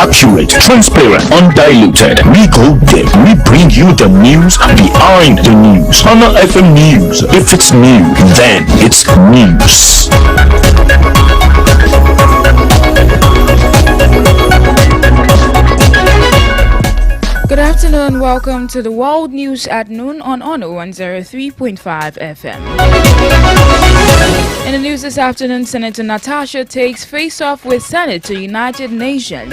accurate, transparent, undiluted. We go deep. We bring you the news behind the news. Honor FM News. If it's new, then it's news. Good afternoon, welcome to the World News at noon on Ono 103.5 FM. In the news this afternoon, Senator Natasha takes face-off with Senator United Nations.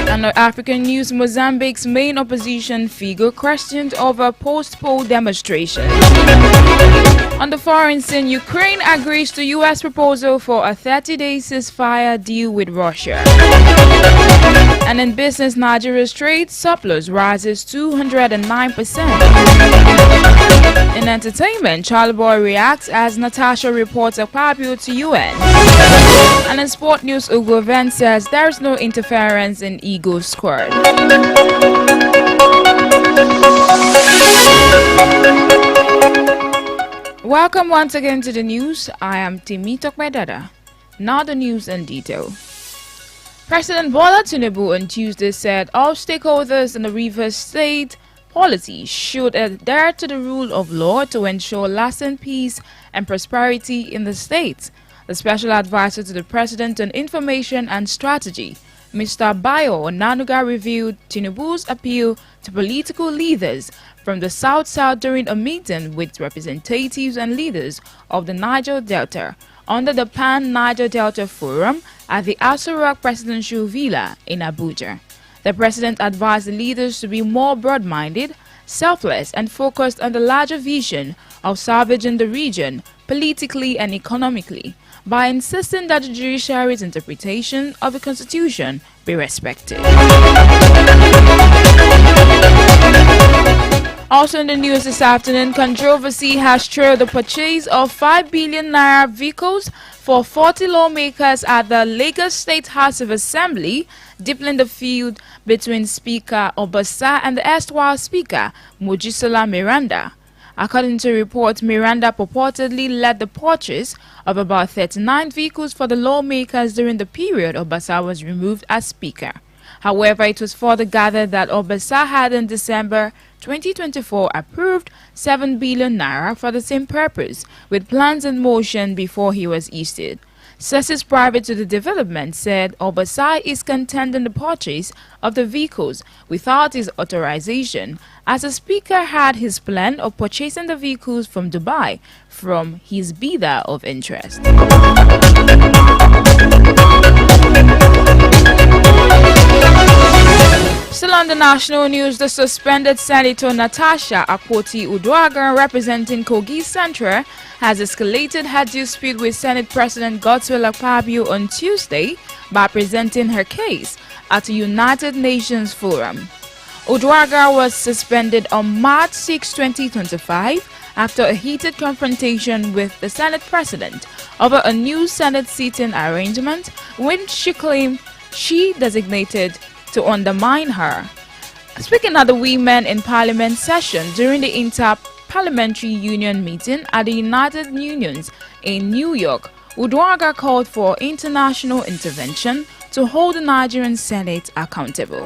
And the African news, Mozambique's main opposition figure questioned over post-poll demonstration. On the foreign scene, Ukraine agrees to U.S. proposal for a 30-day ceasefire deal with Russia. And in business, Nigeria's trade surplus rises 209%. In entertainment, Charleboy reacts as Natasha reports Akpabio to UN. And in sport news, Ugo Van says there is no interference in Eagles squad. Welcome once again to the news. I am Timi Tokmedada. Now the news in detail. President Bola Tinubu on Tuesday said all stakeholders in the Rivers State polity should adhere to the rule of law to ensure lasting peace and prosperity in the state. The special advisor to the President on Information and Strategy, Mr. Bayo Onanuga, reviewed Tinubu's appeal to political leaders from the South during a meeting with representatives and leaders of the Niger Delta under the Pan-Niger Delta Forum at the Aso Rock Presidential Villa in Abuja. The president advised the leaders to be more broad-minded, selfless, and focused on the larger vision of salvaging the region politically and economically by insisting that the judiciary's interpretation of the constitution be respected. Also in the news this afternoon, controversy has trailed the purchase of 5 billion naira vehicles for 40 lawmakers at the Lagos State House of Assembly, deepening the feud between Speaker Obasa and the erstwhile Speaker Mojisola Miranda. According to reports, Miranda purportedly led the purchase of about 39 vehicles for the lawmakers during the period Obasa was removed as Speaker. However, it was further gathered that Obasa had in December 2024 approved 7 billion naira for the same purpose, with plans in motion before he was easted. Sources private to the development said Obasa is contending the purchase of the vehicles without his authorization, as the speaker had his plan of purchasing the vehicles from Dubai from his bidder of interest. Still on the national news, the suspended Senator Natasha Akpoti-Uduaghan, representing Kogi Central, has escalated her dispute with Senate President Godswill Akpabio on Tuesday by presenting her case at a United Nations forum. Uduaghan was suspended on March 6, 2025 after a heated confrontation with the Senate President over a new Senate seating arrangement which she claimed she designated to undermine her. Speaking at the Women in Parliament session during the Inter-Parliamentary Union meeting at the United Nations in New York, Uduaghan called for international intervention to hold the Nigerian Senate accountable.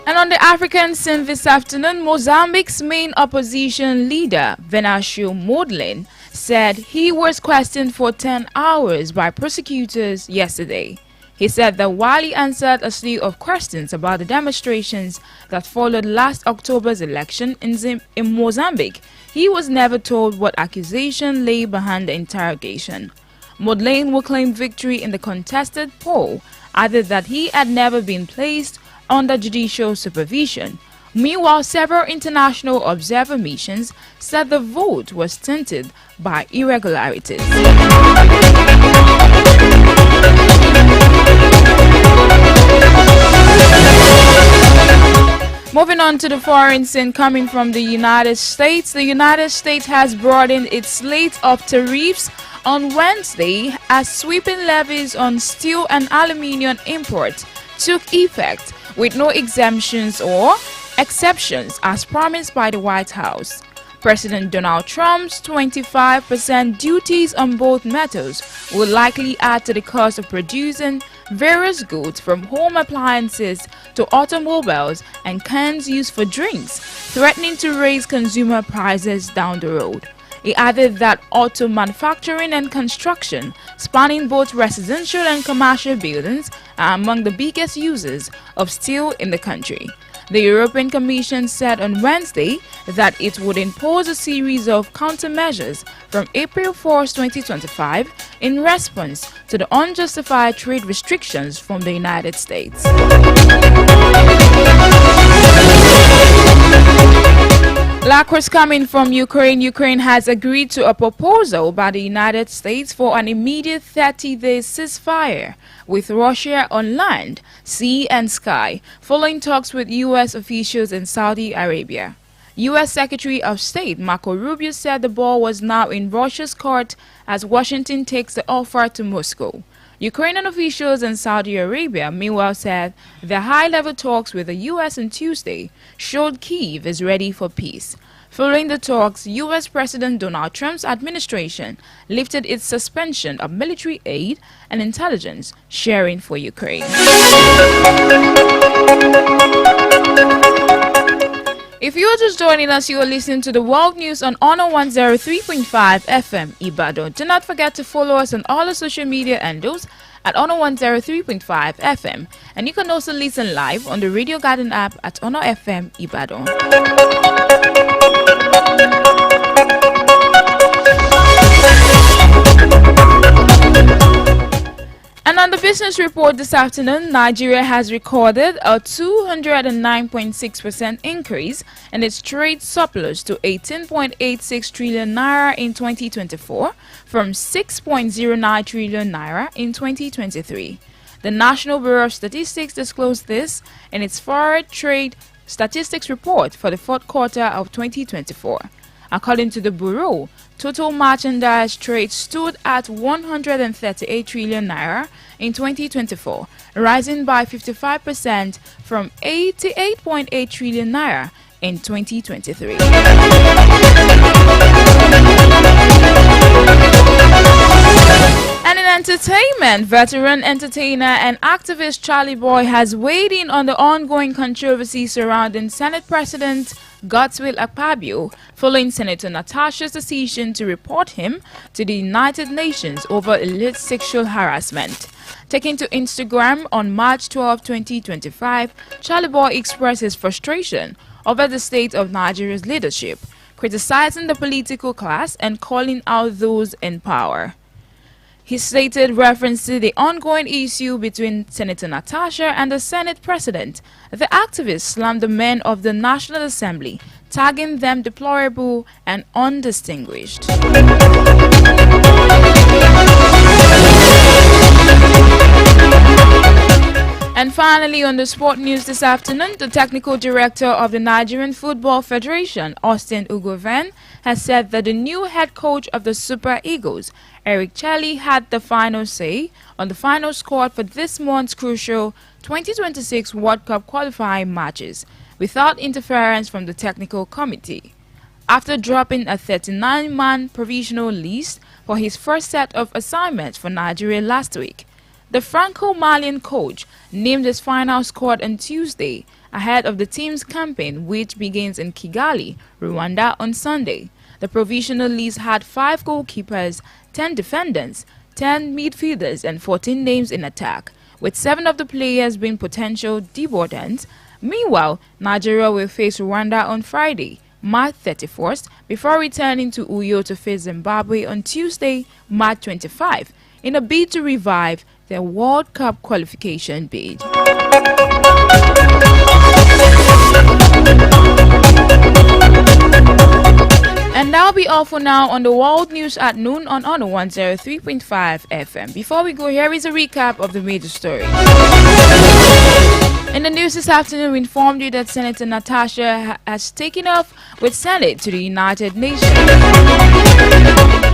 And on the African scene this afternoon, Mozambique's main opposition leader, Venancio Mondlane, said he was questioned for 10 hours by prosecutors yesterday. He said that while he answered a slew of questions about the demonstrations that followed last October's election in Mozambique, he was never told what accusation lay behind the interrogation. Mondlane will claim victory in the contested poll, added that he had never been placed under judicial supervision. Meanwhile, several international observer missions said the vote was tainted by irregularities. Moving on to the foreign scene, coming from the United States has broadened its slate of tariffs on Wednesday as sweeping levies on steel and aluminium imports took effect with no exemptions or exceptions as promised by the White House. President Donald Trump's 25% duties on both metals will likely add to the cost of producing various goods from home appliances to automobiles and cans used for drinks, threatening to raise consumer prices down the road. He added that auto manufacturing and construction, spanning both residential and commercial buildings, are among the biggest users of steel in the country. The European Commission said on Wednesday that it would impose a series of countermeasures from April 4, 2025 in response to the unjustified trade restrictions from the United States. Lacquers coming from Ukraine. Ukraine has agreed to a proposal by the United States for an immediate 30-day ceasefire with Russia on land, sea and sky, following talks with U.S. officials in Saudi Arabia. U.S. Secretary of State Marco Rubio said the ball was now in Russia's court as Washington takes the offer to Moscow. Ukrainian officials in Saudi Arabia, meanwhile, said the high-level talks with the U.S. on Tuesday showed Kyiv is ready for peace. Following the talks, U.S. President Donald Trump's administration lifted its suspension of military aid and intelligence sharing for Ukraine. If you are just joining us, you are listening to the World News on Honor 103.5 FM Ibadan. Do not forget to follow us on all the social media handles at Honor 103.5 FM. And you can also listen live on the Radio Garden app at Honor FM Ibadan. And on the business report this afternoon, Nigeria has recorded a 209.6% increase in its trade surplus to 18.86 trillion naira in 2024 from 6.09 trillion naira in 2023. The National Bureau of Statistics disclosed this in its Foreign Trade Statistics Report for the fourth quarter of 2024. According to the Bureau, total merchandise trade stood at 138 trillion naira in 2024, rising by 55% from 88.8 trillion naira in 2023. And in entertainment, veteran entertainer and activist Charlie Boy has weighed in on the ongoing controversy surrounding Senate President Godswill Akpabio following Senator Natasha's decision to report him to the United Nations over alleged sexual harassment. Taking to Instagram on March 12, 2025, Charlie Boy expressed his frustration over the state of Nigeria's leadership, criticizing the political class and calling out those in power. He stated, reference to the ongoing issue between Senator Natasha and the Senate President, the activist slammed the men of the National Assembly, tagging them deplorable and undistinguished. And finally, on the sport news this afternoon, the technical director of the Nigerian Football Federation, Austin Ugoven, has said that the new head coach of the Super Eagles, Eric Chelle, had the final say on the final squad for this month's crucial 2026 World Cup qualifying matches, without interference from the technical committee. After dropping a 39-man provisional list for his first set of assignments for Nigeria last week, the Franco-Malian coach named his final squad on Tuesday ahead of the team's campaign, which begins in Kigali, Rwanda on Sunday. The provisional list had 5 goalkeepers, 10 defenders, 10 midfielders and 14 names in attack, with 7 of the players being potential debutants. Meanwhile, Nigeria will face Rwanda on Friday, March 31st, before returning to Uyo to face Zimbabwe on Tuesday, March 25, in a bid to revive their World Cup qualification bid. And that'll be all for now on the World News at noon on Honor 103.5 FM. Before we go, here is a recap of the major stories. In the news this afternoon, we informed you that Senator Natasha has taken off with Senate to the United Nations.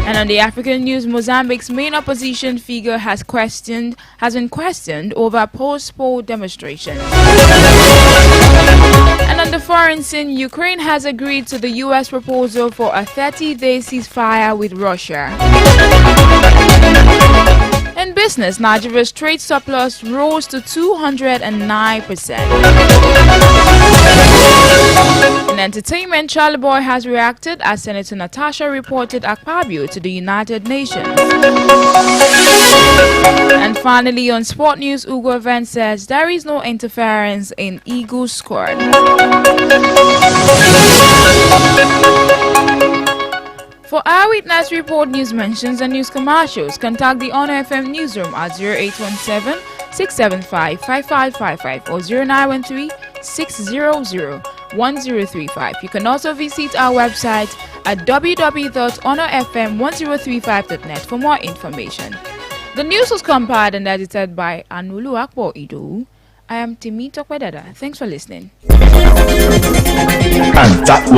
And on the African news, Mozambique's main opposition figure has been questioned over post-poll demonstrations. And on the foreign scene, Ukraine has agreed to the U.S. proposal for a 30-day ceasefire with Russia. In business, Nigeria's trade surplus rose to 209%. In entertainment, Charlie Boy has reacted as Senator Natasha reported Akpabio to the United Nations. And finally, on sport news, Ugo Event says there is no interference in Eagles squad. For Eyewitness Report news mentions and news commercials, contact the Honor FM newsroom at 0817-675-5555 or 0913-600-1035. You can also visit our website at www.honorfm1035.net for more information. The news was compiled and edited by Anulu Akpo Ido. I am Timi Tokwedada. Thanks for listening. And that was